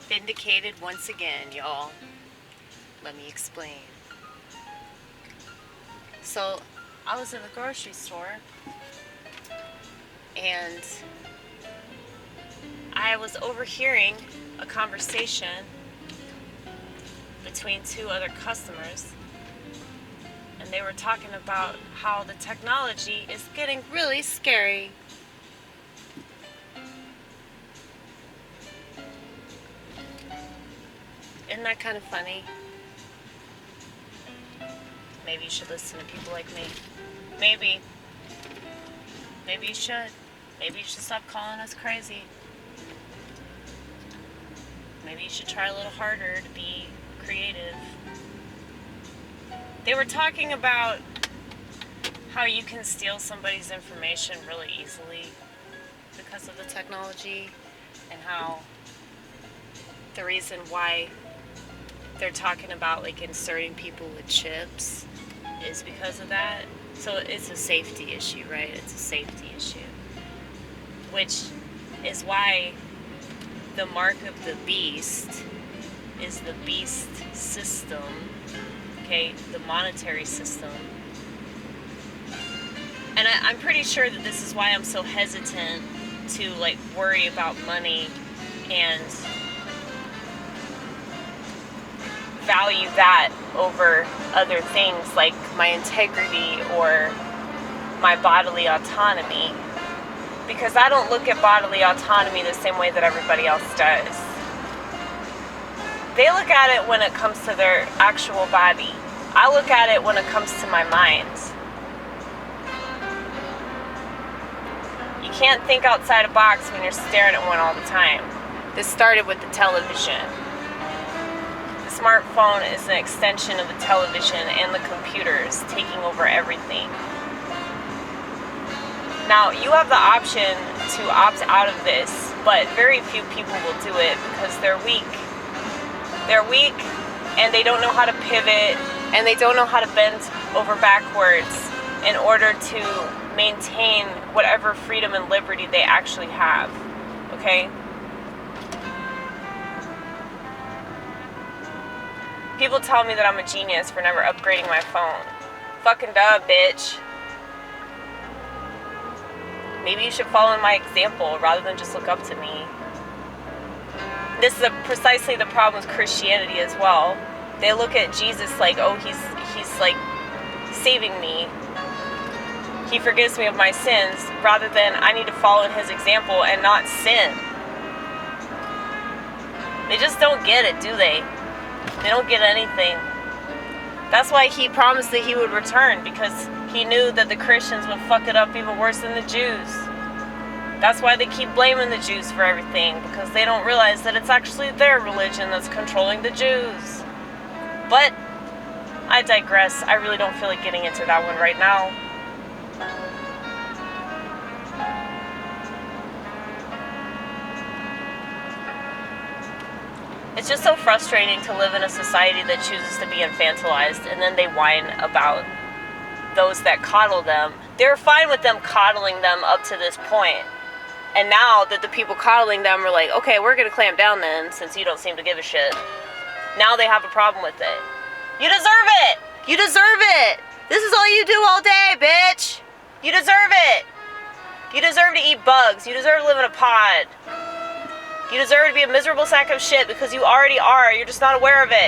Vindicated once again, y'all. Let me explain. So, I was in the grocery store and I was overhearing a conversation between two other customers, and they were talking about how the technology is getting really scary. Isn't that kind of funny? Maybe you should listen to people like me. Maybe you should. Maybe you should stop calling us crazy. Maybe you should try a little harder to be creative. They were talking about how you can steal somebody's information really easily because of the technology, and how the reason why they're talking about like inserting people with chips is because of that. So it's a safety issue, right? It's a safety issue. Which is why the mark of the beast is the beast system, okay? The monetary system. And I'm pretty sure that this is why I'm so hesitant to like worry about money and value that over other things like my integrity or my bodily autonomy, because I don't look at bodily autonomy the same way that everybody else does. They look at it when it comes to their actual body. I look at it when it comes to my mind. You can't think outside a box when you're staring at one all the time. This started with the television. The smartphone is an extension of the television and the computers taking over everything. Now, you have the option to opt out of this, but very few people will do it because they're weak. They're weak, and they don't know how to pivot, and they don't know how to bend over backwards in order to maintain whatever freedom and liberty they actually have. Okay? People tell me that I'm a genius for never upgrading my phone. Fucking duh, bitch. Maybe you should follow my example rather than just look up to me. This is precisely the problem with Christianity as well. They look at Jesus like, oh, he's like saving me. He forgives me of my sins, rather than I need to follow in his example and not sin. They just don't get it, do they? They don't get anything. That's why he promised that he would return, because he knew that the Christians would fuck it up even worse than the Jews. That's why they keep blaming the Jews for everything, because they don't realize that it's actually their religion that's controlling the Jews. But I digress. I really don't feel like getting into that one right now. It's just so frustrating to live in a society that chooses to be infantilized, and then they whine about those that coddle them. They were fine with them coddling them up to this point. And now that the people coddling them are like, okay, we're going to clamp down then, since you don't seem to give a shit. Now they have a problem with it. You deserve it! You deserve it! This is all you do all day, bitch! You deserve it! You deserve to eat bugs. You deserve to live in a pod. You deserve to be a miserable sack of shit because you already are. You're just not aware of it.